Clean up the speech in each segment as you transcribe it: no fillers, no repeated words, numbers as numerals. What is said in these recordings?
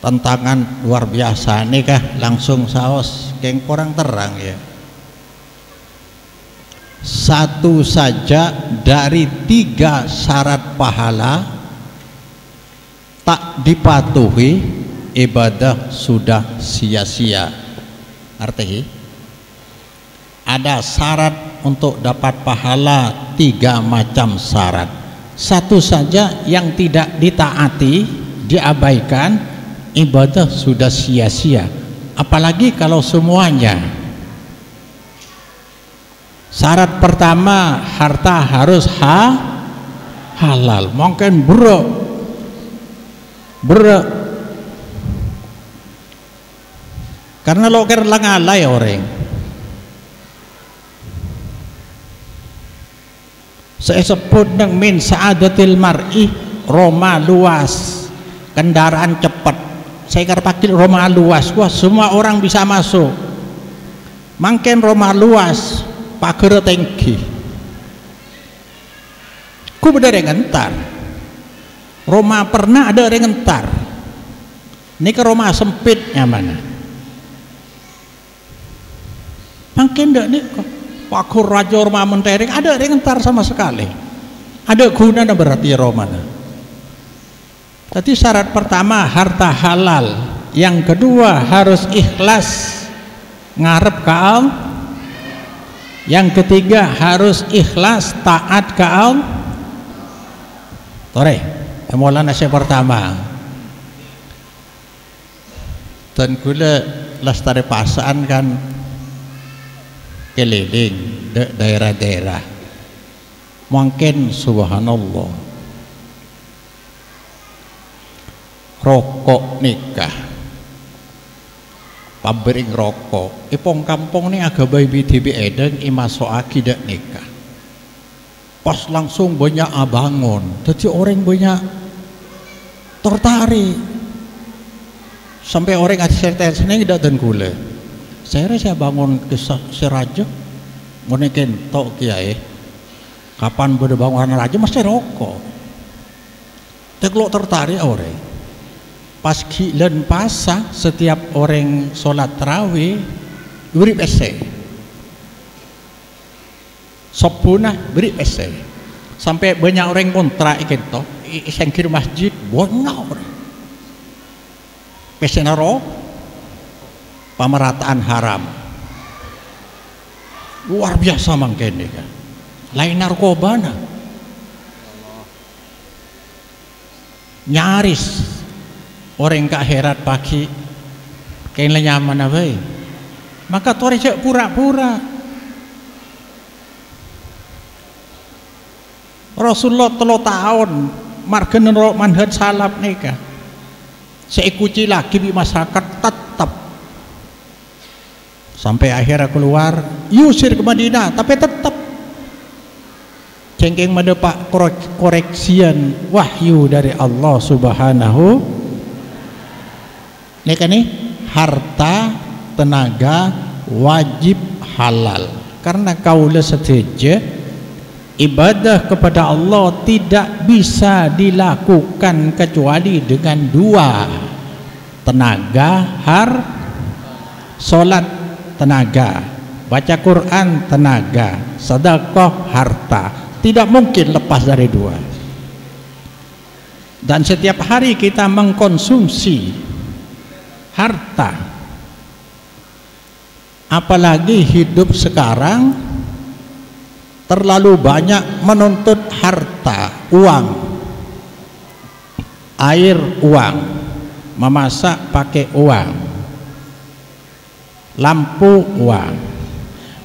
Tantangan luar biasa nih kah, langsung saos keng kurang terang ya. Satu saja dari 3 syarat pahala tak dipatuhi, ibadah sudah sia-sia. Artinya ada syarat untuk dapat pahala, 3 macam syarat. Satu saja yang tidak ditaati, diabaikan, ibadah sudah sia-sia. Apalagi kalau semuanya. Syarat pertama, harta harus halal. Mungkin berat karena loker langalai orang. Saya sebut nang min saadatil mar'i, Roma luas, kendaraan cepat. Saya karpakil Roma luas, wah semua orang bisa masuk. Mungkin Roma luas, pagar tinggi. Ku beda rengentar. Roma pernah ada rengentar. Ini ke Roma sempitnya mana? Mungkin ndak nih kok. Pakur Raja Roma mentereng ada rengentar sama sekali. Ada guna berarti Roma. Jadi syarat pertama harta halal, yang kedua harus ikhlas ngarep ke Allah, yang ketiga harus ikhlas taat ke Allah. Tore, mulanya saya pertama. Dan gula lestari pasaan kan keliling daerah-daerah. Mungkin subhanallah rokok nikah, pabrik rokok, ipong kampung ini agak bayi tibi edeng imasoaki dak nikah. Pas langsung banyak abangun, jadi orang banyak tertarik. Sampai orang ada cerita seneng tidak dan gula. Saya bangun ke seraja, mungkin tok kiai. Kapan boleh bangun raja mesti rokok. Teklok tertarik orang. Pas kilen pasah setiap orang sholat tarawih beri pese. Sopuna beri pese. Sampai banyak orang kontra ikan to, sengkir masjid bonyok. Pese naro pemerataan haram. Luar biasa mangkene kan. Lain narkoba na. Nyaris orang ke akhirat pagi kain nyaman apa? Maka tuh cek pura-pura. Rasulullah 3 tahun margen manhaj salaf nikah. Saya ikuti lagi di masyarakat tetap sampai akhirnya keluar yusir ke Madinah, tapi tetap cengkeng mendapat koreksian wahyu dari Allah Subhanahu. Ini kan nih harta tenaga wajib halal, karena kaula setuju ibadah kepada Allah tidak bisa dilakukan kecuali dengan 2 tenaga, solat tenaga, baca Quran tenaga, sedekah harta, tidak mungkin lepas dari 2. Dan setiap hari kita mengkonsumsi harta, apalagi hidup sekarang terlalu banyak menuntut harta, uang, air uang, memasak pakai uang, lampu uang,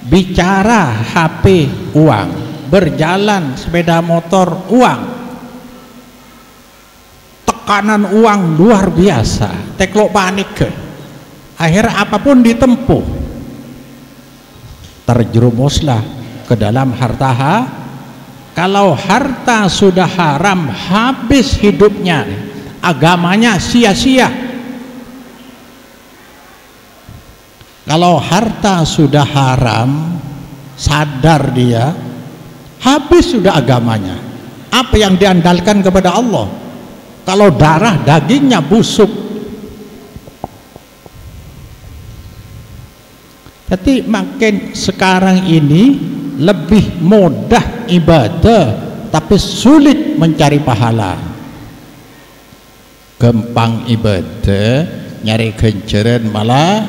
bicara HP uang, berjalan sepeda motor uang, tekanan uang luar biasa, teklok panik ke akhirnya apapun ditempuh, terjerumuslah ke dalam harta. Kalau harta sudah haram, habis hidupnya, agamanya sia-sia. Kalau harta sudah haram, sadar dia, habis sudah agamanya. Apa yang diandalkan kepada Allah? Kalau darah dagingnya busuk, Jadi makin sekarang ini lebih mudah ibadah tapi sulit mencari pahala. Gampang ibadah nyari kenceran malah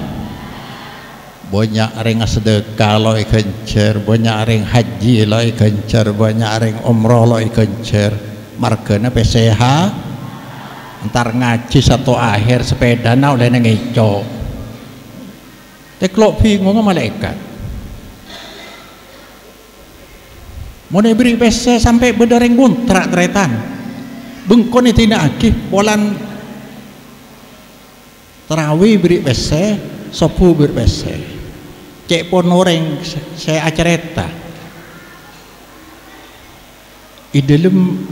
banyak ring sedekah lo kencer, banyak ring haji lo kencer, banyak ring umroh lo kencer. Margana PCH ntar ngaji satu akhir sepeda na oleh ngecok. Teklok bingung malaikat. Mau beri PC sampai bedereng kontrak tretan. Bengkon itu tidak aktif. Polan terawih beri PC, sopu beri PC. Cek pun orang saya acareta. I dalam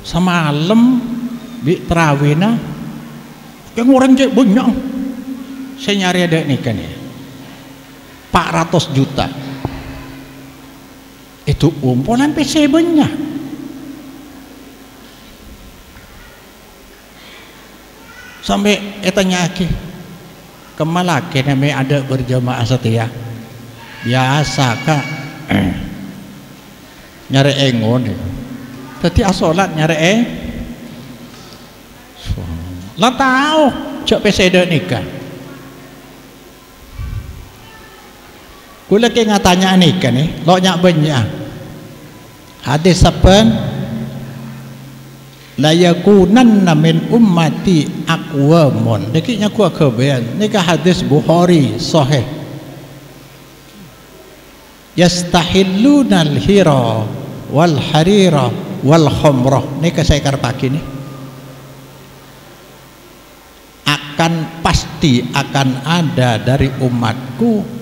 semalam di terawih na, yang orang cek banyak. Saya nyari ada nikah nih 400 juta itu umponan PC banyak. Sampai etanya aki kemalake namanya ada berjamaah setia biasa kak nyari engon tadi asolat nyari lah tahu cak PC ada nikah. Kula ke ngatanya nih kan lo nyak banyak hadis saban la yakunanna min ummati aqwamun dekinya ku kebean nika hadis Bukhari sahih yastahilluna al-hira wal harira wal khamrah nika saya karpaki nih akan pasti akan ada dari umatku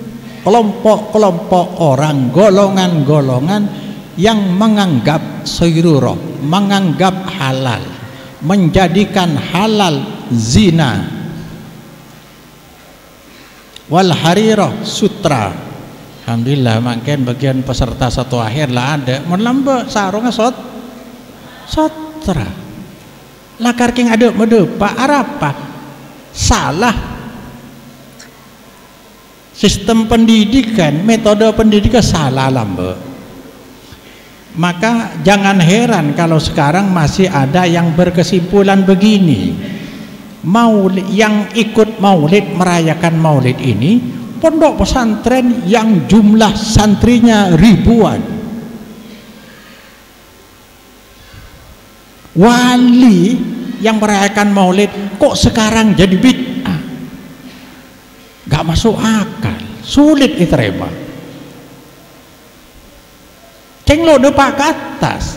kelompok-kelompok orang, golongan-golongan yang menganggap sayrurah, menganggap halal, menjadikan halal zina, wal harirah sutra. Alhamdulillah makin bagian peserta satu akhir lah ada melambak sarungnya sutra lakar king ada medepa arapa salah sistem pendidikan, metode pendidikan salah lambe. Maka jangan heran kalau sekarang masih ada yang berkesimpulan begini. Maulid yang ikut maulid, merayakan maulid ini pondok pesantren yang jumlah santrinya ribuan. Wali yang merayakan maulid kok sekarang jadi bid'ah. Gak masuk akal, sulit diterima. Ceng lo depak ke atas,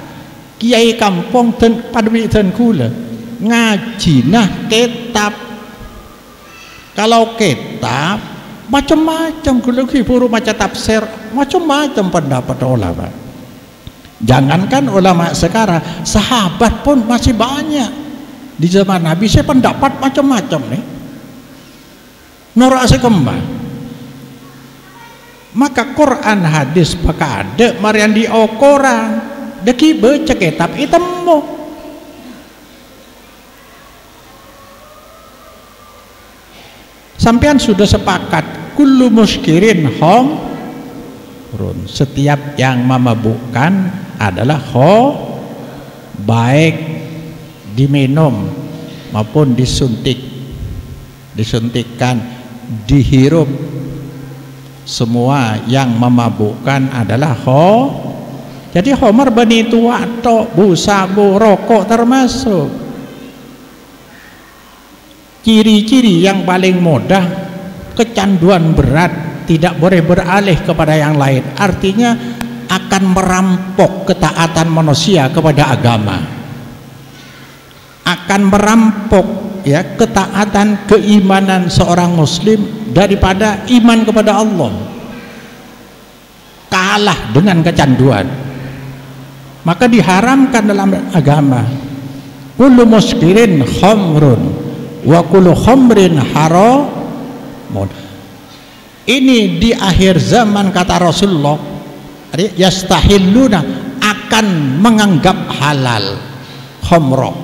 kiai kampung dan padmi dan kula ngaji nah kitab. Kalau kitab macam-macam kula kiburu macam tafsir, macam-macam pendapat ulama. Jangankan ulama sekarang, sahabat pun masih banyak. Di zaman Nabi saya pendapat macam-macam nih. Norak sekembang. Maka Quran hadis pakai ada marian di Quran deki baca kitab itemu sampean sudah sepakat kullu muskirin khamrun, setiap yang memabukkan adalah baik diminum maupun disuntikkan, dihirup, semua yang memabukkan adalah jadi homer bani tua to bu sabu rokok termasuk. Ciri-ciri yang paling mudah kecanduan berat, tidak boleh beralih kepada yang lain, artinya akan merampok ketaatan manusia kepada agama, akan merampok ya ketaatan keimanan seorang muslim daripada iman kepada Allah, kalah dengan kecanduan. Maka diharamkan dalam agama kullu muskirin khamrun wa kullu khamrin haramun. Ini di akhir zaman kata Rasulullah, yastahilluna akan menganggap halal khamrah.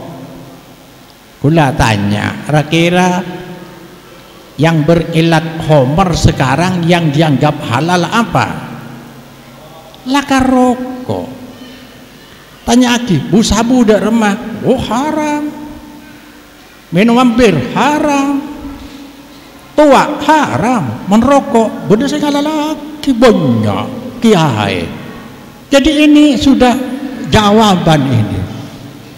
Kula tanya, kira Yang berilat homer sekarang yang dianggap halal apa? Laka rokok. Tanya lagi, bu sabu udah remah, oh haram. Minum bir haram. Tua haram, merokok benda segala lagi banyak kiai. Jadi ini sudah jawaban ini.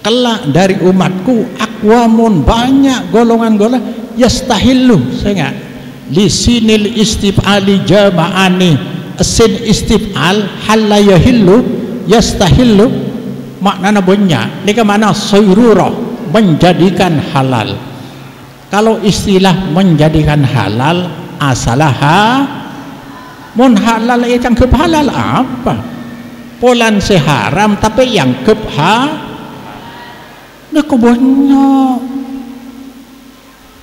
Kelak dari umatku akwamun, banyak golongan-golongan yastahillu, saya ingat lisinil istif'ali jama'ani, sin istif'al halla yahillu yastahillu maknanya banyak. Ini kemana sayrurah, menjadikan halal. Kalau istilah menjadikan halal asalaha mun halal yang kep halal apa? Polan seharam tapi yang kep ini banyak.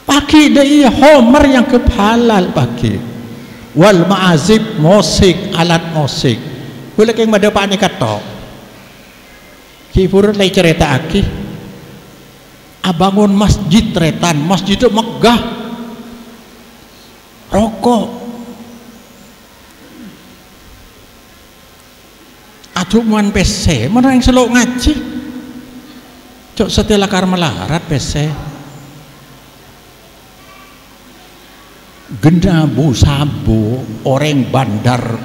Pakai dia homer yang kep halal pakai. Wal ma'azib, musik, alat musik. Boleh yang ada pak ni kata. Kipur lagi cerita aki. Abangun masjid tretan, masjid itu megah. Rokok. Aduman PC, mana yang selalu ngaji? Cok setelah karmelarat PC. Gendabu sabu, orang bandar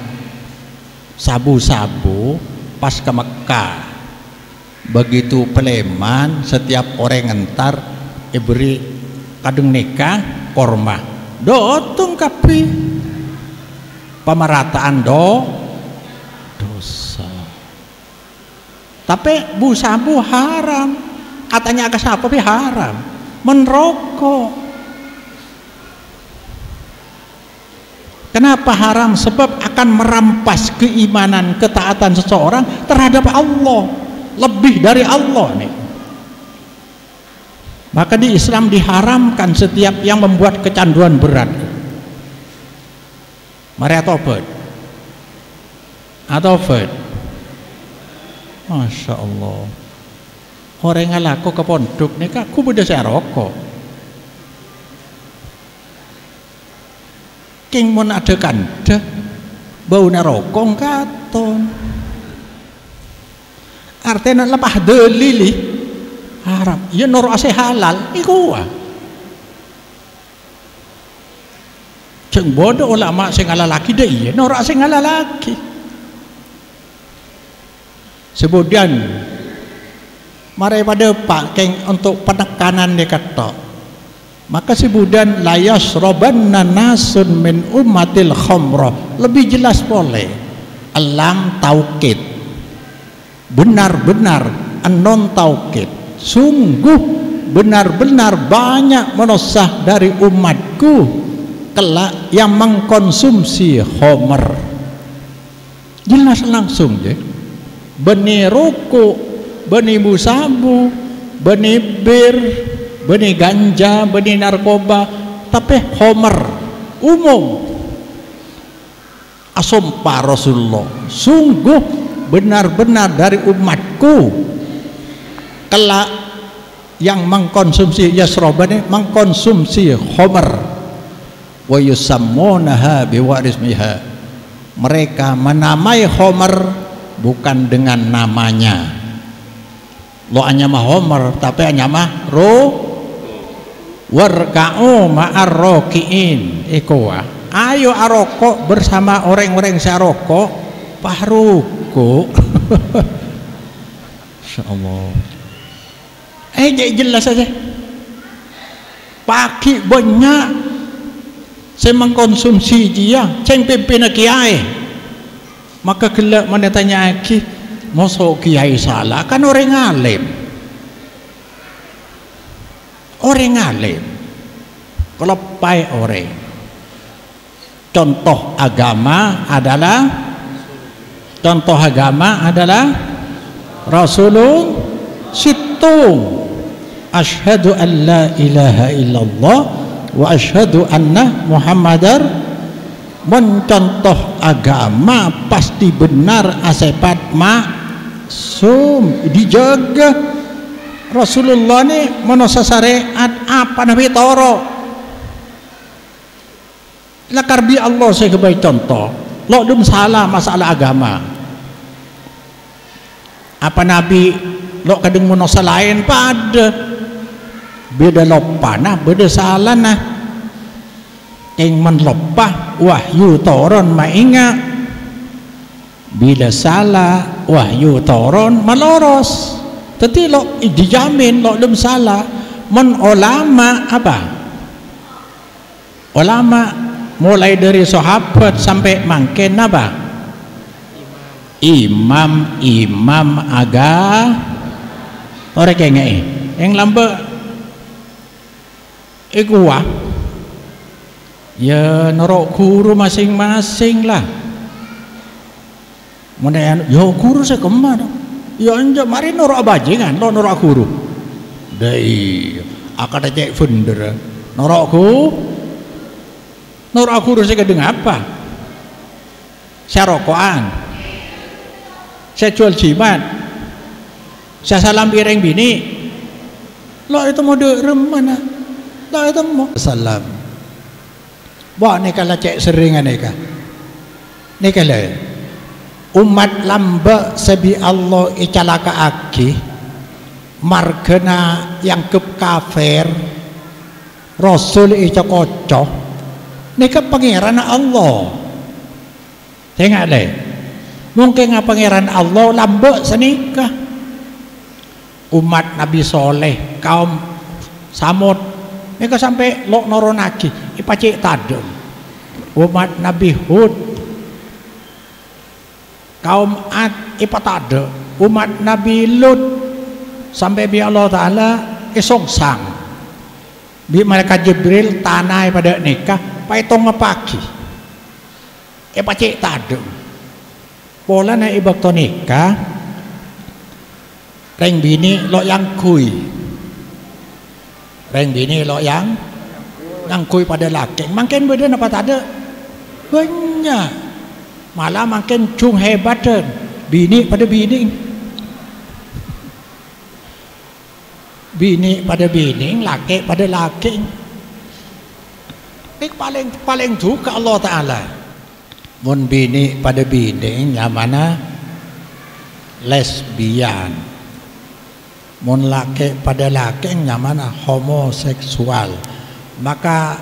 sabu-sabu pas ke Mekah. Begitu peleman, setiap orang ngentar beri kadung nikah korma. Dotung kapi pemerataan dosa. Tapi bu sabu haram. Katanya ke siapa tapi haram. Merokok. Kenapa haram? Sebab akan merampas keimanan, ketaatan seseorang terhadap Allah, lebih dari Allah nih. Maka di Islam diharamkan setiap yang membuat kecanduan berat. Mari tobat. Atofat. Masya Allah. Orang ngalaku ke pondok nih kak, aku udah saya rokok. King mon ada kanda bau narokong katon artinya lepah delili haram ya nor ase halal iku ceng bodoh ulama sing ala laki deh iya nor ase ala laki. Kemudian mari pada pak keng untuk penekanan dia kata. Maka sebudan layas robanna nasun min ummatil khamrah lebih jelas boleh alam taukid benar-benar anon taukid sungguh benar-benar banyak manusia dari umatku kelak yang mengkonsumsi khamr jelas langsung je benih rokok benih busabu benih bir benih ganja, benih narkoba, tapi homer umum. Asumpah Rasulullah, sungguh benar-benar dari umatku kelak yang mengkonsumsi yasrobani, mengkonsumsi homer, wa yusammunaha biwarismiha. Mereka menamai homer bukan dengan namanya. Lo hanya mah homer, tapi hanya mah warka'u ma'ar rokiin ikowa ayo arokok bersama orang-orang sarokok pahruku insyaallah jelas saja pagi banyak saya mengkonsumsi dia ceng pimpin kiai maka kelak mana tanya aki masuk kiai salah kan orang alim kelepai orang contoh agama adalah Rasulullah situng asyhadu an la ilaha illallah wa asyhadu anna muhammadar mencontoh agama pasti benar asepat maksum dijaga. Rasulullah ini manusia syariat apa Nabi Toro Lakar bi Allah saya kebaik contoh lo dum salah masalah agama apa Nabi lo kadang monosa lain pada beda lopa nah beda salah nah yang menlopah wahyu toron maingat bila salah wahyu toron maloros tetapi lo dijamin lo dum salah men ulama apa ulama mulai dari sahabat sampai mangken apa imam orang kayak yang lambat gua ya norok guru masing-masing lah mana yo guru saya kemana ya anja mari norok bajingan lo norok guru dai akad cek funder norokku Nur aku saya kadang apa? Saya rokokan, saya jual jimat, saya salam piring bini. Lo itu mau mana? Lo itu mau salam. Wah ni kalau cek seringan ni kah? Ni kalau umat lamba sebi Allah icalaka aki margana yang kep kafir Rasul icakocok. Nika pangeran Allah. Tengok deh. Mungkin pangeran Allah lambek senika. Umat Nabi Soleh, kaum Samud, nika sampai lok noronaki, ipacik tadem. Umat Nabi Hud, kaum Ad, ipatade. Umat Nabi Lut, sampai bi Allah Taala isongsang. Bi malaikat Jibril tanai pada nikah. Paitong pagi, pacik tadem. Pola na ibak tonika, reng bini lo yang kui, reng bini lo yang kui pada laki. Makin beda apa tak ada banyak, malah makin cung hebatan bini pada bini, bini pada bini, laki pada laki. Ini paling suka Allah Ta'ala mun bini pada bini yang mana lesbian mun laki pada laki yang mana homoseksual maka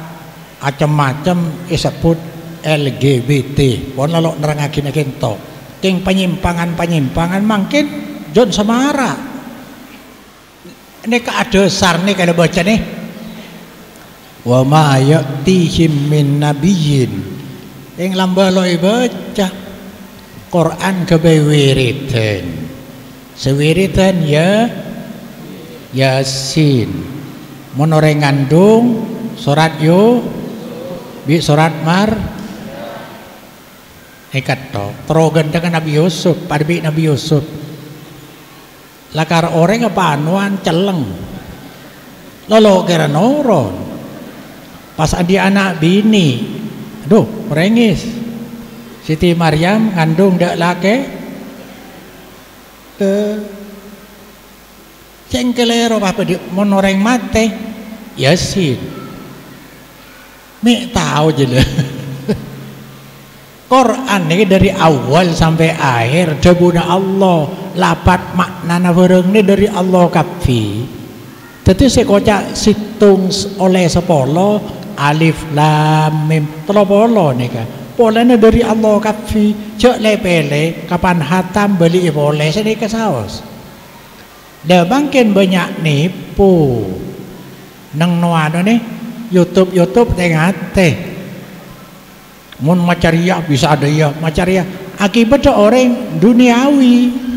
macam-macam disebut LGBT pun lalu nerangakin kento king penyimpangan makin John Samara ini keada sar nih kalau baca nih wa ma ya'tihim min nabiyyin ing lamba lo baca Quran kebewiritan sewiritan ya Yasin menore ngandung surat yo bi surat mar ikat to terogan dengan Nabi Yusuf pada bi Nabi Yusuf lakar orang apa anuan celeng lolo kira noron pas adi anak bini aduh merengis Siti Maryam ngandung dak laki ke cengkelero apa dia menoreng mate Yasin mi tahu je lah Quran ini dari awal sampai akhir debuna Allah lapat maknana bareng ini dari Allah kafi jadi saya kocak situng oleh sepolo alif lam mim telopolo nih kan polanya dari Allah kafi cek lepele kapan hatam beli boleh saya ke saus dah bangkin banyak nipu nang noano nih YouTube tengah teh mun macaria bisa ada ya macaria akibat orang duniawi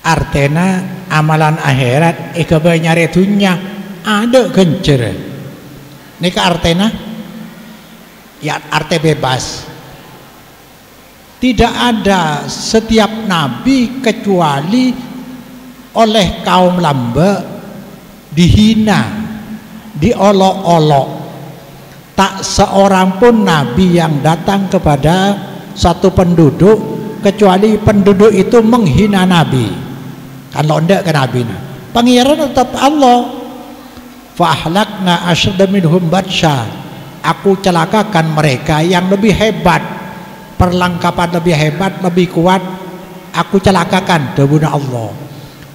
artena amalan akhirat ikabay nyari dunya ada gencer nika artena ya arte bebas tidak ada setiap nabi kecuali oleh kaum lamba dihina diolok-olok tak seorang pun nabi yang datang kepada satu penduduk kecuali penduduk itu menghina nabi. Kalau ndak ke Nabi, pangeran tetap Allah fa ahlakna asyadda minhum batsha, aku celakakan mereka yang lebih hebat, perlengkapan lebih hebat, lebih kuat, aku celakakan debuna Allah.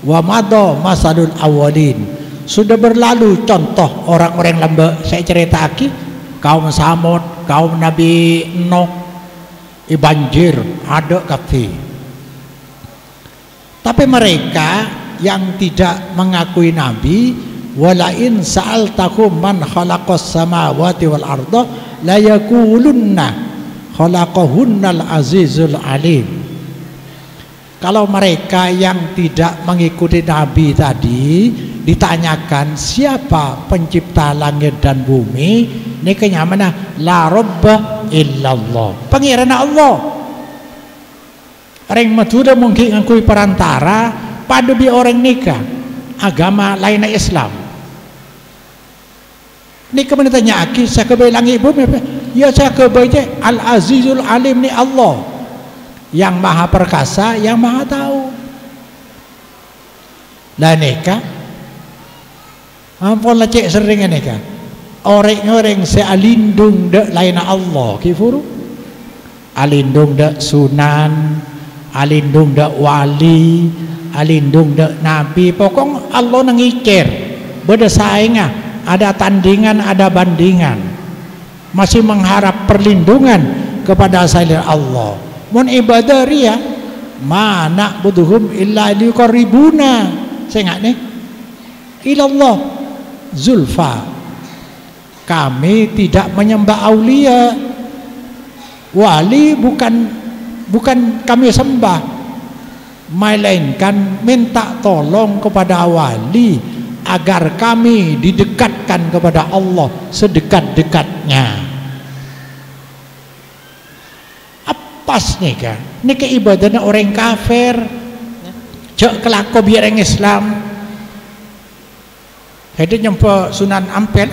Wa madha masalul awalin, sudah berlalu contoh orang-orang lembek. Saya cerita lagi, kaum Samud, kaum Nabi Nuh, banjir ada kafi. Tapi mereka yang tidak mengakui Nabi, walain sa'altakum man khalaqas samawati wal arda la yaqulunna khalaqahunnal azizul alim. Kalau mereka yang tidak mengikuti Nabi tadi ditanyakan siapa pencipta langit dan bumi, ini kenyamanan la robba illallah, pengiran Allah. Orang Madura mungkin ngakui perantara pada bi orang nikah agama lainnya Islam. Nikah mana tanya aki saya kebaik langit bumi, ya saya kebaik al azizul alim ni Allah yang maha perkasa, yang maha tahu. Dan nikah ampun lah cek sering nikah orang-orang sealindung dek lain Allah kifuru, alindung dek sunan, alindung dek wali, alindung dek nabi, pokok Allah nangikir beda saingah, ada tandingan, ada bandingan, masih mengharap perlindungan kepada selain Allah. Mun ibadah ria mana buduhum illa liqarribuna, saya ingat nih ilallah zulfa, kami tidak menyembah aulia, wali bukan kami sembah, melainkan minta tolong kepada wali agar kami didekatkan kepada Allah sedekat-dekatnya. Pas nih kan, ini keibadahnya orang kafir, cek kelako biar orang Islam. Hadi nyampe Sunan Ampel,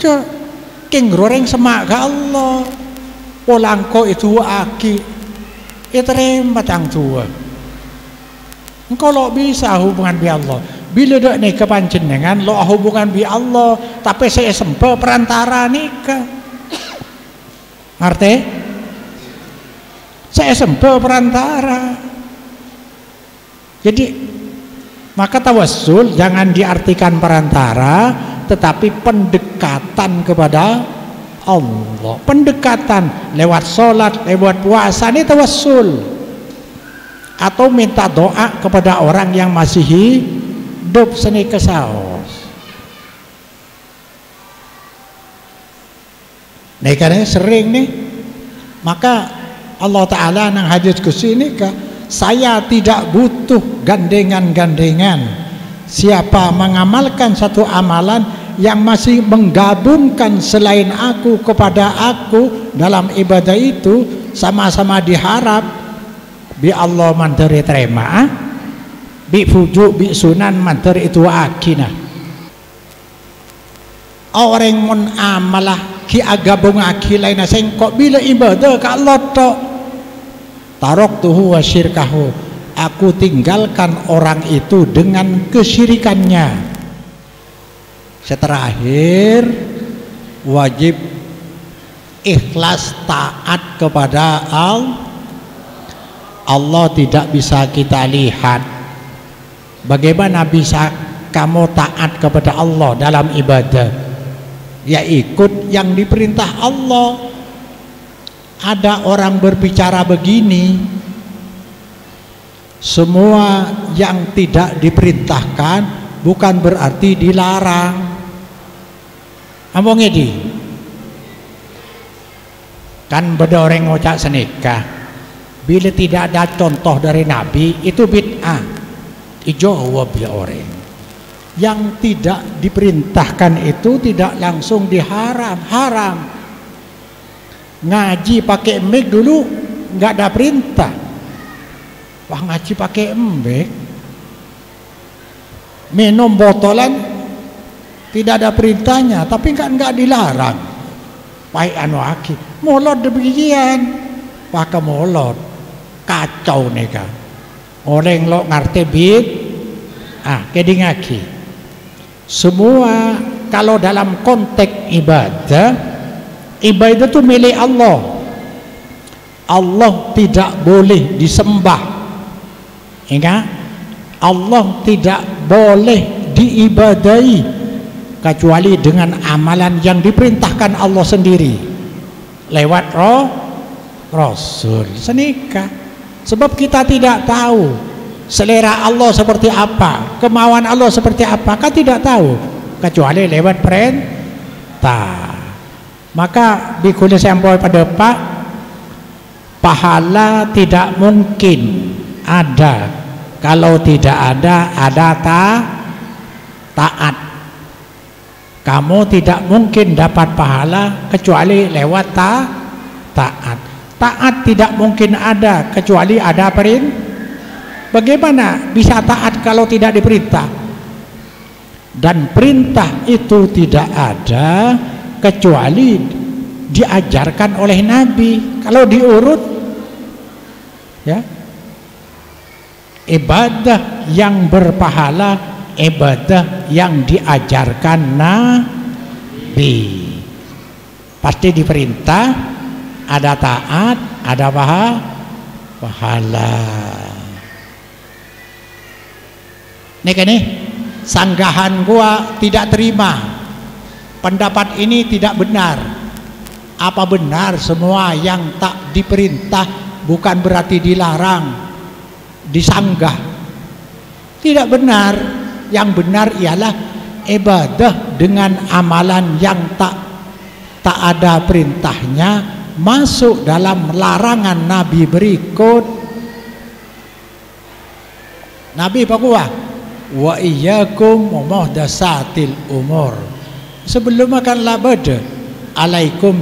cek king goreng semak ke Allah, polangko itu aki, terima tang tua. Kalau bisa hubungan bi Allah, bila dak nih kepanjenengan lo hubungan bi Allah, tapi saya sempat perantara nikah, ngerti? Saya sempat perantara. Jadi maka tawassul jangan diartikan perantara, tetapi pendekatan kepada Allah, pendekatan lewat sholat, lewat puasa, ini tawassul. Atau minta doa kepada orang yang masih hidup seni kesaos. Nah karena sering nih, maka Allah Ta'ala nang hadis kursi ini saya tidak butuh gandengan-gandengan. Siapa mengamalkan satu amalan yang masih menggabungkan selain aku kepada aku dalam ibadah itu, sama-sama diharap bi Allah mandiri terima, bi fujuk bi sunan mandiri itu akinah. Orang mun amalah ki agabung aki lain sing kok bila ibadah ka Allah tok, taraktuhu wa syirkahu, aku tinggalkan orang itu dengan kesyirikannya. Terakhir wajib ikhlas taat kepada Allah. Tidak bisa kita lihat bagaimana bisa kamu taat kepada Allah dalam ibadah, ya ikut yang diperintah Allah. Ada orang berbicara begini, semua yang tidak diperintahkan bukan berarti dilarang. Ambong edi kan beda orang ngocak senikah, bila tidak ada contoh dari Nabi itu bid'ah. Ijawab ya orang yang tidak diperintahkan itu tidak langsung haram. Ngaji pakai mic dulu nggak ada perintah. Wah ngaji pakai mic, minum botolan tidak ada perintahnya, tapi nggak dilarang. Pai anu aki molot demikian, pakai molot kacau neka. Orang lo ngerti bid, keding aki. Semua kalau dalam konteks ibadah itu milik Allah. Allah tidak boleh disembah. Ingat, Allah tidak boleh diibadahi kecuali dengan amalan yang diperintahkan Allah sendiri lewat Rasul. Senika. Sebab kita tidak tahu selera Allah seperti apa, kemauan Allah seperti apa, kan tidak tahu kecuali lewat perintah. Maka bikul sampai pada Pak, pahala tidak mungkin ada kalau tidak ada taat. Kamu tidak mungkin dapat pahala kecuali lewat taat. Taat tidak mungkin ada kecuali ada perintah. Bagaimana bisa taat kalau tidak diperintah? Dan perintah itu tidak ada kecuali diajarkan oleh Nabi. Kalau diurut, ya, ibadah yang berpahala, ibadah yang diajarkan Nabi. Pasti diperintah, ada taat, ada pahala. Nih, sanggahan gua tidak terima. Pendapat ini tidak benar. Apa benar semua yang tak diperintah bukan berarti dilarang, disanggah? Tidak benar. Yang benar ialah ibadah dengan amalan yang tak ada perintahnya masuk dalam larangan Nabi berikut. Nabi pakua wa iyyakum muhdatsatil umur. Sebelum makan labad alaikum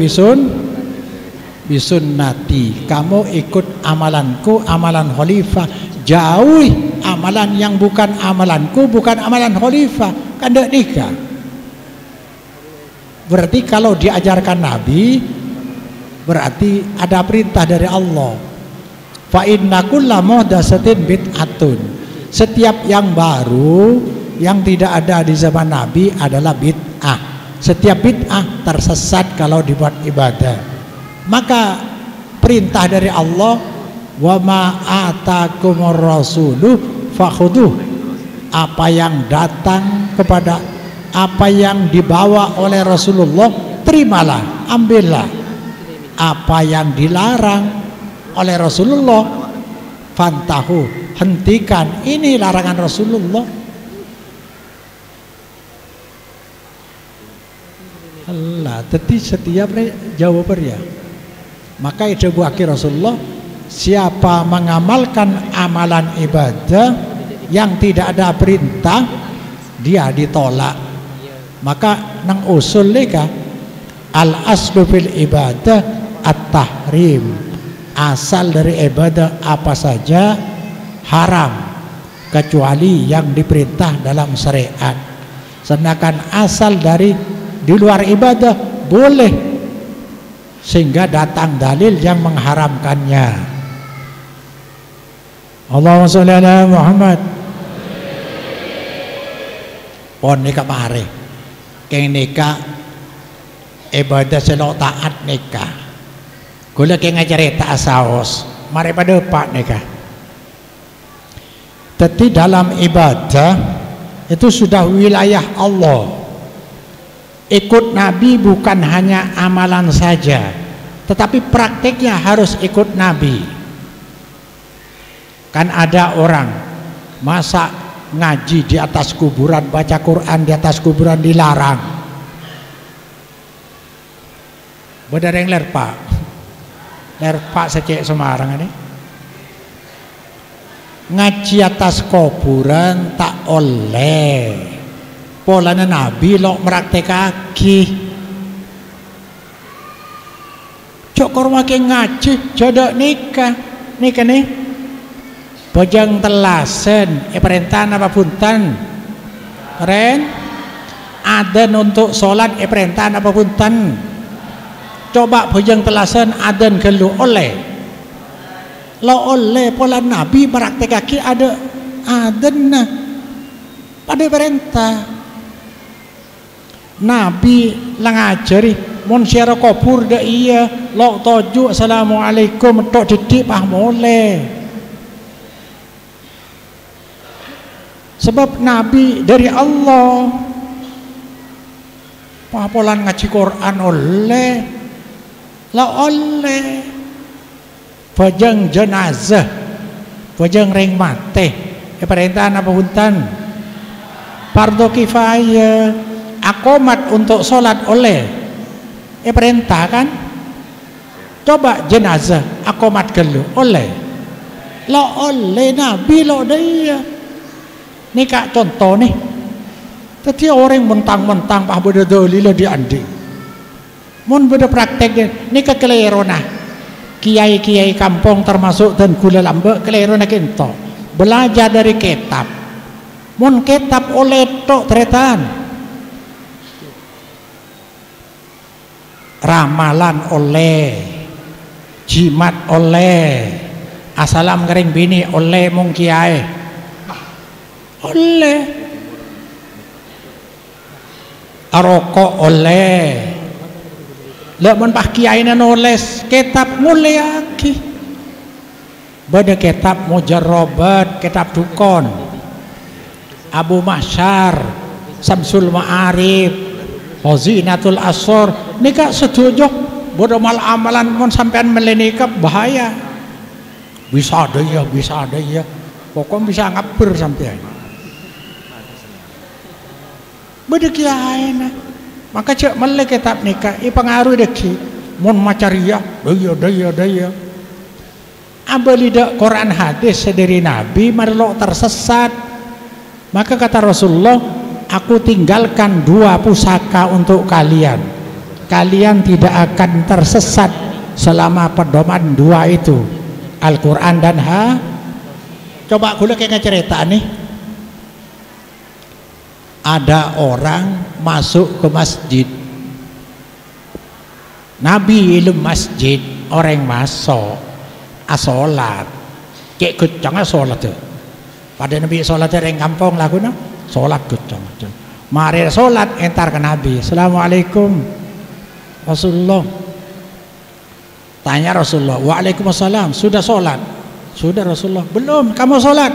bisunnati. Kamu ikut amalanku, amalan khalifah. Jauhi amalan yang bukan amalanku, bukan amalan khalifah. Kan tidak nikah. Berarti kalau diajarkan Nabi, berarti ada perintah dari Allah. Fa inna kulla muhdatsatin bid'atun. Setiap yang baru yang tidak ada di zaman Nabi adalah bid'ah. Setiap bid'ah tersesat kalau dibuat ibadah. Maka perintah dari Allah, wa ma atakumur rasulu fakhuduh. Apa yang datang kepada, apa yang dibawa oleh Rasulullah, terimalah, ambillah. Apa yang dilarang oleh Rasulullah, fantahu, hentikan. Ini larangan Rasulullah. Allah, jadi setiap jawaban ya. Maka itu akhir Rasulullah, siapa mengamalkan amalan ibadah yang tidak ada perintah, dia ditolak. Maka nang usul leka al aslu fil ibadah at-tahrim. Asal dari ibadah apa saja haram kecuali yang diperintah dalam syariat. Sedangkan asal dari di luar ibadah boleh, sehingga datang dalil yang mengharamkannya. Allahumma sholli ala Muhammad. Pon nikah pare keng nikah ibadah selok taat nikah gula keng cerita saos mari pada pak nikah. Tapi dalam ibadah itu sudah wilayah Allah. Ikut Nabi bukan hanya amalan saja, tetapi prakteknya harus ikut Nabi. Kan ada orang masa ngaji di atas kuburan, baca Quran di atas kuburan dilarang. Benar yang lerpak secek Semarang ini. Ngaji atas kuburan tak oleh. Polanya Nabi lo meraktekaki. Cokor makin ngaji jodoh nikah nih bojang telasen perintahan apa punten keren adzan untuk sholat perintahan apa punten. Coba bojang telasen adzan gelu oleh lo oleh pola Nabi meraktekaki ada adzan nah pada perintah. Nabi lang ngajari mun syara kubur dak iya lo toju assalamualaikum tok didik pah mole. Sebab Nabi dari Allah. Papolan ngaji Quran oleh la oleh bajang jenazah bajang ring mate perintah apa huntan fardu kifayah akomat untuk sholat oleh perintah kan. Coba jenazah akomat gelu oleh la oleh Nabi lo dia nih kak contoh nih. Tadi orang mentang-mentang pak beda dalil di andi. Mun beda praktek ni kekeliru nah. Kiai-kiai kampung termasuk dan gula lambe keliru nak ento. Belajar dari kitab. Mun kitab oleh tok tretan. Ramalan oleh. Jimat oleh. Asalam kering bini oleh mung kiai. Oleh. Rokok oleh lemon pak kiai nulis kitab mulai lagi beda kitab mujarrobat kitab dukon Abu Mahsyar Samsul Ma'arif Hozinatul Asor nikah setuju bodoh mal amalan mon sampean melenikah bahaya bisa ada ya pokoknya bisa ngapur sampean beda kiai na maka cek melek kitab nikah pengaruh deki mon macaria daya abali dak Quran hadis dari Nabi marlo tersesat maka kata Rasulullah aku tinggalkan 2 pusaka untuk kalian tidak akan tersesat selama pedoman 2 itu Al-Quran dan coba gue kayak cerita nih. Ada orang masuk ke masjid Nabi ilmu masjid orang masuk asolat kayak kecang asolat tuh pada Nabi solat yang kampung lagu na solat kecang mari solat entar ke Nabi assalamualaikum Rasulullah tanya Rasulullah waalaikumsalam sudah solat sudah Rasulullah belum kamu solat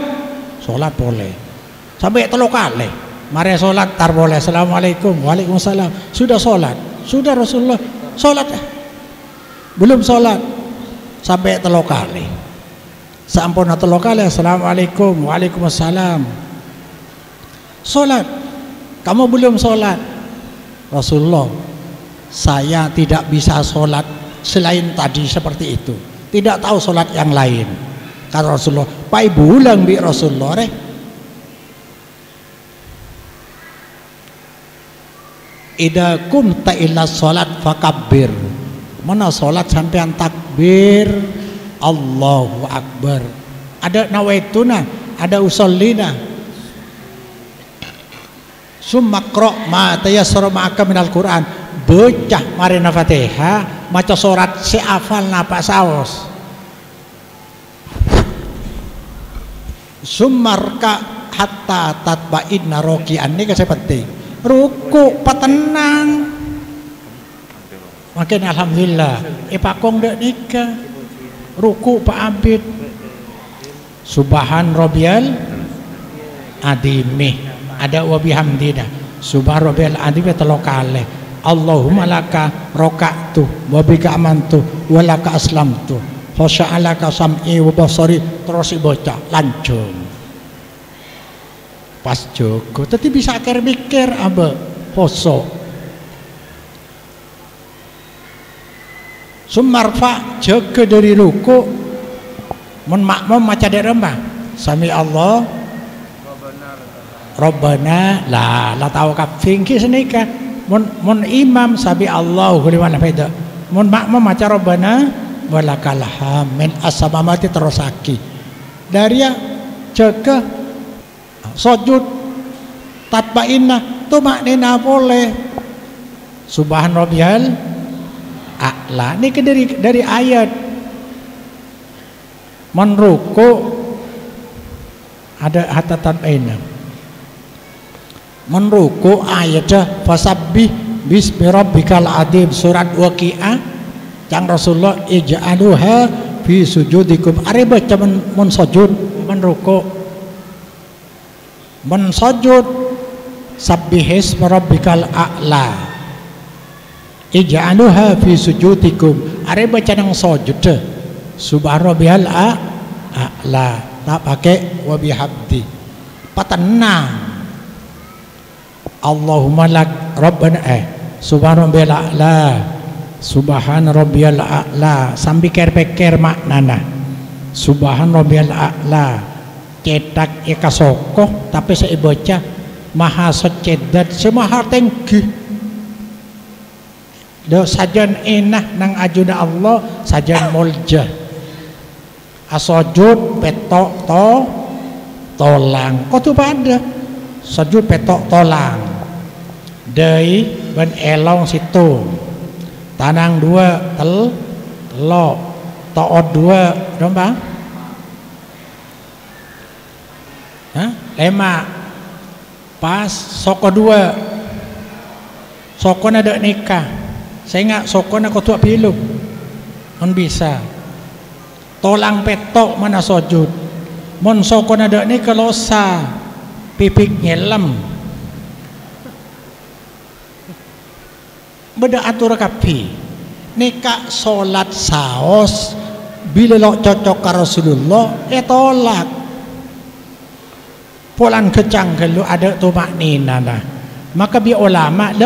boleh sampai 3 kali mari sholat tar boleh assalamualaikum waalaikumsalam sudah sholat sudah Rasulullah sholat belum sholat sampai 3 kali sampun 3 kali assalamualaikum waalaikumsalam sholat kamu belum sholat Rasulullah saya tidak bisa sholat selain tadi seperti itu tidak tahu sholat yang lain kata Rasulullah pak ibu ulang bi Rasulullah Ida kumta illa sholat fakabbir mana sholat sampean takbir Allahu Akbar ada nawaituna ada usallina summa qra ma tayassara ma'aka minal Quran bocah marina Fatihah maca surat si afal napa saos summa rka hatta tatba'inna roki'an ini kasih penting ruku patenang makin alhamdulillah pakong dek nikah ruku pak abid subhan robial adimih ada wabihamdina subhan robial adimih 3 kali Allahumma laka roka'tu wabika amantu walaka aslamtu khosya'alaka sam'i wabasari terus bocah lancung pas Joko tapi bisa mikir apa poso sumarfa jaga dari ruku mun makmum maca derembah sami Allah Rabbana la tahu kaping ki senika mun imam sami Allah liman beda mun makmum maca Rabbana walakal hamd as-samawati terusaki dari jaga sujud tatba'inna tumaknina boleh subhan rabbiyal a'la ini dari ayat menruku ada hatta tatba'inna menruku ayat fasabbih bismi rabbikal adzim surat Waqiah cang Rasulullah ij'aluha fi sujudikum are baca mun sujud menruku men sujud sabbihis rabbikal a'la ij'aluha fi sujudikum are baca nang sujud subhana rabbiyal a'la tak pakai wa bihamdi patenang Allahumma lak rabbana subhana rabbiyal a'la subhana rabbiyal a'la sambil pikir maknana subhana rabbiyal a'la cetak eka sokoh tapi saya baca maha secedat semaha tinggi do sajan enah nang ajuna Allah sajan mulja asojud petok tolang kau tu pada sujud petok tolang dari ben elong situ tanang dua telok toot dua domba lema pas soko dua soko ada nikah saya nggak soko nak tua pilu on bisa tolang petok mana sujud mon soko ada nikah losa pipik nyelam beda atur kapi nikah solat saos bila lo cocok ke Rasulullah tolak polan kecang kalau ada tumak nina nah maka bi ulama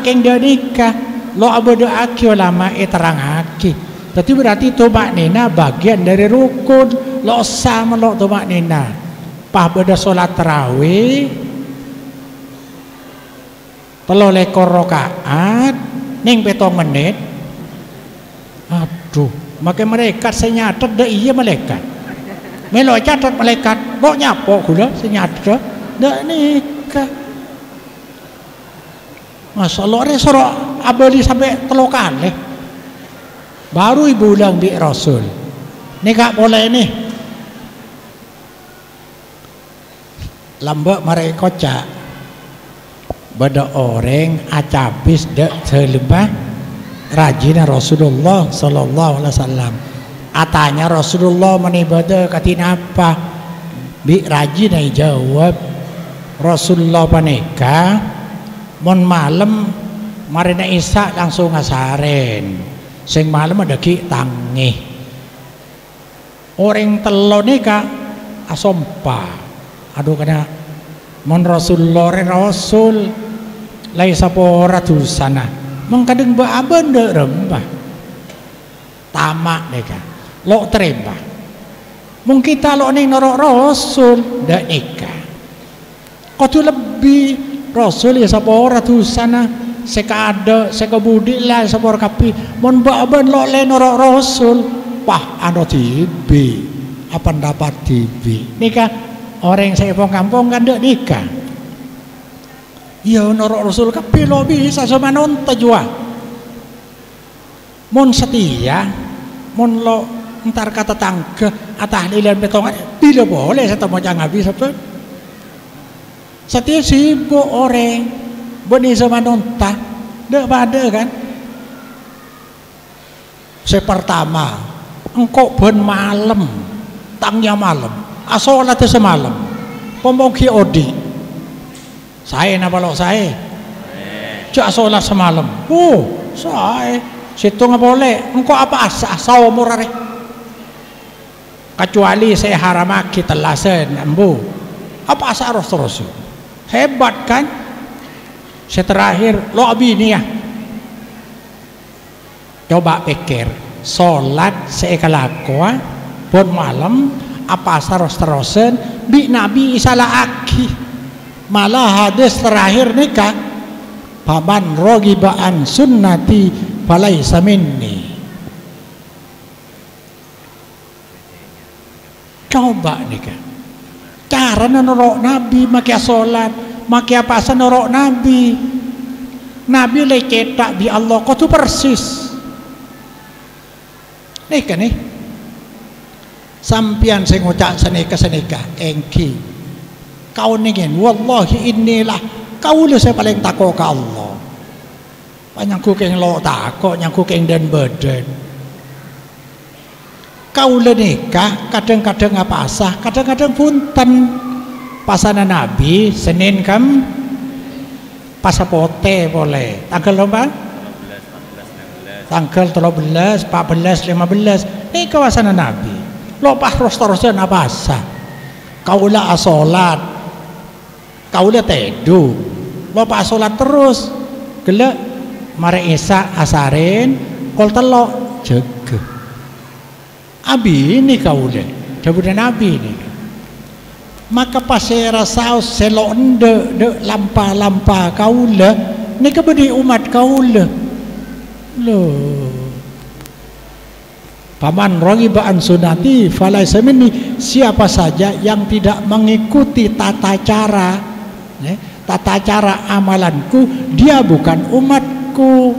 keng dia nikah lo abada aki ulama terang aki tapi berarti tumak nina bagian dari rukun lo sama lo tumak nina pah beda solat tarawih telo lekor rakaat ning 7 menit aduh maka malaikat saya nyatet dah iya malaikat melo catat malaikat kok nyapo gula saya nyatet dah nikah Masya Allah resoro abadi sampai 3 kali baru ibu bilang bi Rasul nikah boleh nih lambak mereka kocak bada orang acabis dek selembah rajin Rasulullah sallallahu alaihi wasallam atanya Rasulullah menibada katina apa bi rajin ai jawab Rasulullah panika mon malam marina Isa langsung ngasaren sing malam ada ki tangi orang telo nika asompa aduh kena mon Rasulullah Rasul lai sapora dusana mengkadeng ba abanda rembah tamak deka lo terembah mung kita lo ning norok Rasul dak nikah kau tu lebih Rasul ya sapora dusana sekada sekabudi lah sapora kapi mon ba aban lo le norok Rasul pah ano tibi apa dapat tibi nikah orang saya kampung kan dak nikah ya norok Rasul kapi lo bisa sama nonton jua mon setia mon lo entar kata tangga atah lilan betongan bila boleh saya mau jangan habis apa setia sibuk orang benih sama nonton dak pada kan sepertama engkau ben malam tangnya malam asolat semalam pomongki odi saya napa lo saya cak sholat semalam saya situ nggak boleh engkau apa asal murare kecuali saya haramaki telasen ambu apa asal terus hebat kan saya terakhir lo abi ini ya coba pikir sholat saya kelakuan pun malam apa asal terusan bi nabi isalah aki malah hadis terakhir nikah paman rogibaan sunnati falaisa minni coba nikah cara norok nabi makia sholat makia apa norok nabi le cetak bi Allah kau tu persis nikah nih sampian saya ngucap senika engki kau ningin wallahi inilah Kaula saya paling takut ke Allah. Nyangku keng lo takut, nyangku keng den badan. Kaula nikah kadang-kadang apa asah, kadang-kadang punten. Pasana Nabi Senin kam pasapote boleh. Tanggal berapa? Tanggal 13, 14, 15. Ini kawasan Nabi. Lopah terus-terusan apa asah. Kaula asolat, kaula tedu, lopah asolat terus. Gelek mare Isa asarin, kol telok jaga. Abi ini kaula, dawuh Nabi ini. Maka pas saya rasa selok de lampa kaula, ini kebedi umat kaula. Loh. Paman raghiba an sunnati falaysa minni, siapa saja yang tidak mengikuti tata cara amalanku, dia bukan umatku.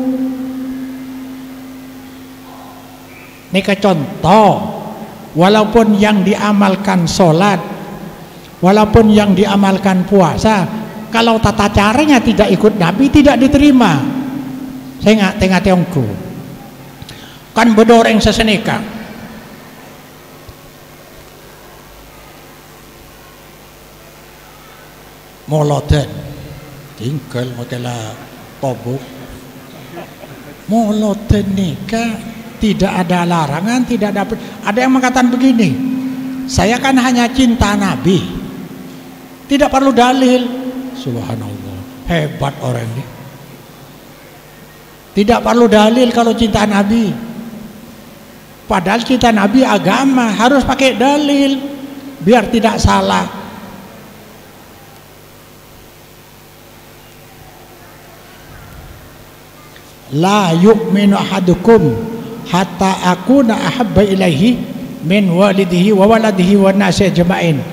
Ini contoh, walaupun yang diamalkan sholat, walaupun yang diamalkan puasa, kalau tata caranya tidak ikut Nabi tidak diterima. Saya nggak tengah tiongku. Kan bedoreng sesenika moloten tinggal modela tobuk moloten nikah tidak ada larangan, tidak ada yang mengatakan begini, saya kan hanya cinta Nabi, tidak perlu dalil. Subhanallah, hebat orang ini, tidak perlu dalil kalau cinta Nabi. Padahal cinta Nabi agama harus pakai dalil biar tidak salah. La yu'minu ahadukum hatta akuna ahabba ilaihi min walidihi wa waladihi wa nasi ajma'in.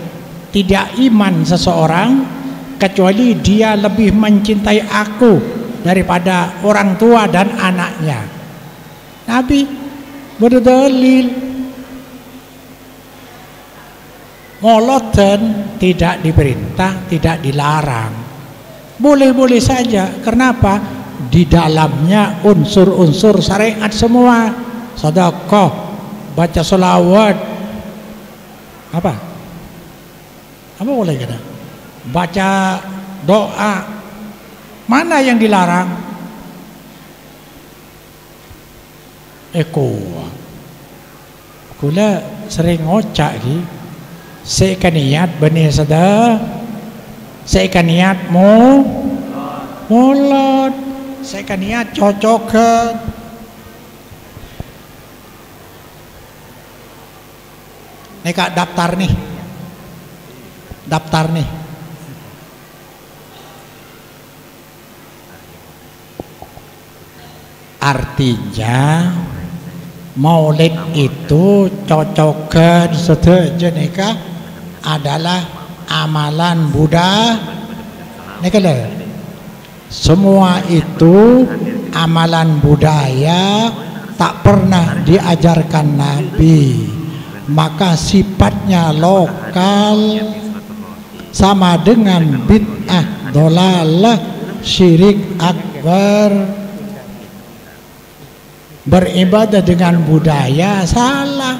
Tidak iman seseorang kecuali dia lebih mencintai aku daripada orang tua dan anaknya. Nabi berdalil. Moloten tidak diperintah, tidak dilarang, boleh-boleh saja. Kenapa? Di dalamnya unsur-unsur syariat semua. Sedekah, baca sholawat, apa boleh kita baca doa. Mana yang dilarang? Kula sering ngocak ki, saya kan niat benih sedekah, saya kan niat molot, saya kan niat cocokan. Nih kak daftar nih. Artinya maulid itu cocokan sejenika adalah amalan Buddha. Semua itu amalan budaya, tak pernah diajarkan Nabi, maka sifatnya lokal, sama dengan bid'ah, dolalah, syirik akbar. Beribadah dengan budaya salah.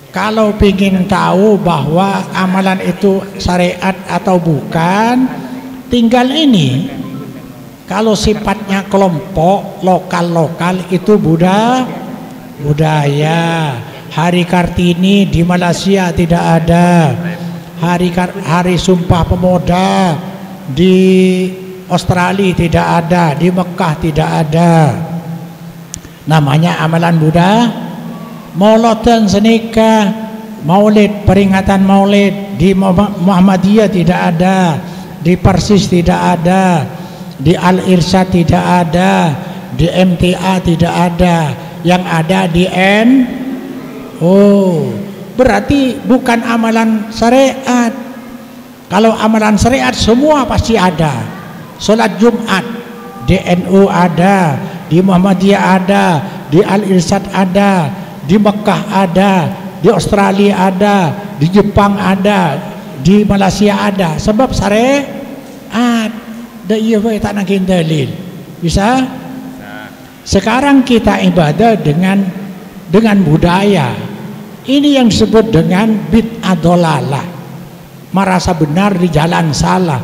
Kalau ingin tahu bahwa amalan itu syariat atau bukan, tinggal ini. Kalau sifatnya kelompok lokal itu budaya. Hari Kartini di Malaysia tidak ada. Hari Sumpah Pemuda di Australia tidak ada, di Mekah tidak ada. Namanya amalan Buddha. Moloten senika, maulid, peringatan maulid di Muhammadiyah tidak ada, di Persis tidak ada, di Al-Irsyad tidak ada, di MTA tidak ada, yang ada di berarti bukan amalan syariat. Kalau amalan syariat semua pasti ada. Sholat Jumat di NU ada, di Muhammadiyah ada, di Al-Irsyad ada, di Mekah ada, di Australia ada, di Jepang ada, di Malaysia ada sebab syariat da iya tak nak dalil bisa. Sekarang kita ibadah dengan budaya ini yang disebut dengan bid'ah dolalah, merasa benar di jalan salah,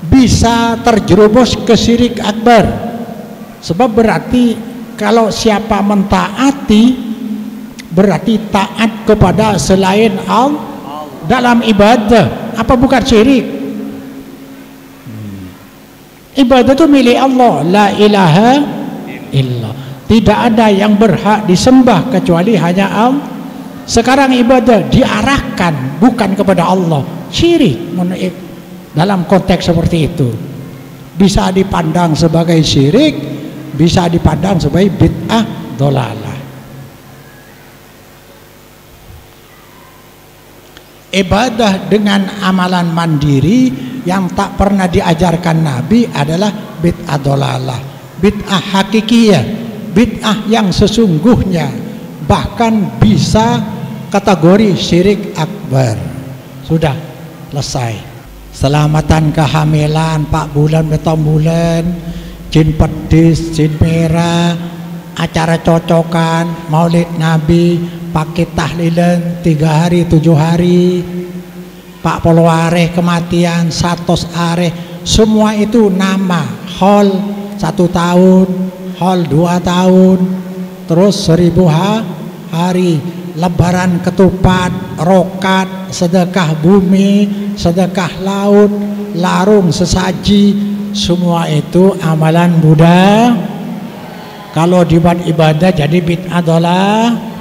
bisa terjerumus ke syirik akbar. Sebab berarti kalau siapa mentaati berarti taat kepada selain Allah dalam ibadah, apa bukan syirik? Ibadah itu milik Allah, la ilaha illallah, tidak ada yang berhak disembah kecuali hanya Allah. Sekarang ibadah diarahkan bukan kepada Allah, syirik dalam konteks seperti itu bisa dipandang sebagai syirik, bisa dipandang sebagai bid'ah dolalah. Ibadah dengan amalan mandiri yang tak pernah diajarkan Nabi adalah bid'ah dolalah, bid'ah hakikiyah, bid'ah yang sesungguhnya, bahkan bisa kategori syirik akbar. Sudah selesai. Selamatan kehamilan 4 bulan betom bulan, jin pedis, jin merah, acara cocokan, maulid Nabi, pakai tahlilan 3 hari 7 hari, 40 hari kematian, 100 hari, semua itu nama hol 1 tahun, hol 2 tahun, terus 1000 hari, lebaran ketupat, rokat, sedekah bumi, sedekah laut, larung sesaji, semua itu amalan Buddha. Kalau dibuat ibadah jadi bid'ah dolalah.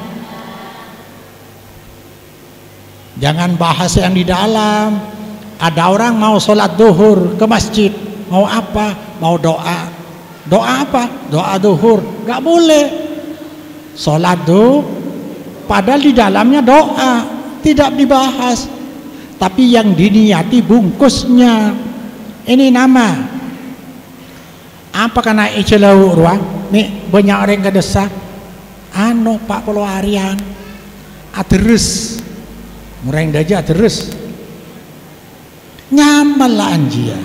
Jangan bahas yang di dalam. Ada orang mau sholat duhur ke masjid, mau apa? Mau doa. Doa apa? Doa duhur. Gak boleh. Sholat duhur, padahal di dalamnya doa, tidak dibahas. Tapi yang diniati bungkusnya. Ini nama. Apa kena icelau ruang? Nih banyak orang ke desa. Ano 40 harian. Terus. Murang daja terus nyaman lah anjia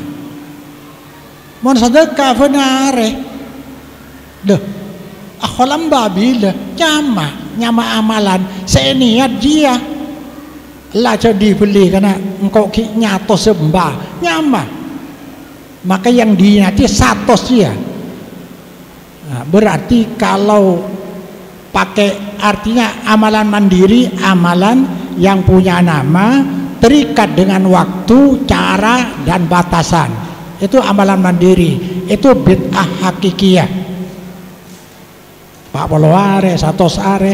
mau sedekah benare deh akholam babi deh nyama amalan seniat dia lah jadi beli karena engkau nyato sembah nyama maka yang diniati satos dia. Nah, berarti kalau pakai artinya amalan mandiri, amalan yang punya nama, terikat dengan waktu, cara, dan batasan. Itu amalan mandiri. Itu bid'ah hakikiyah. 40 hari, 100 hari.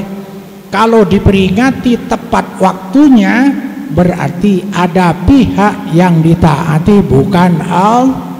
Kalau diperingati tepat waktunya, berarti ada pihak yang ditaati bukan Allah.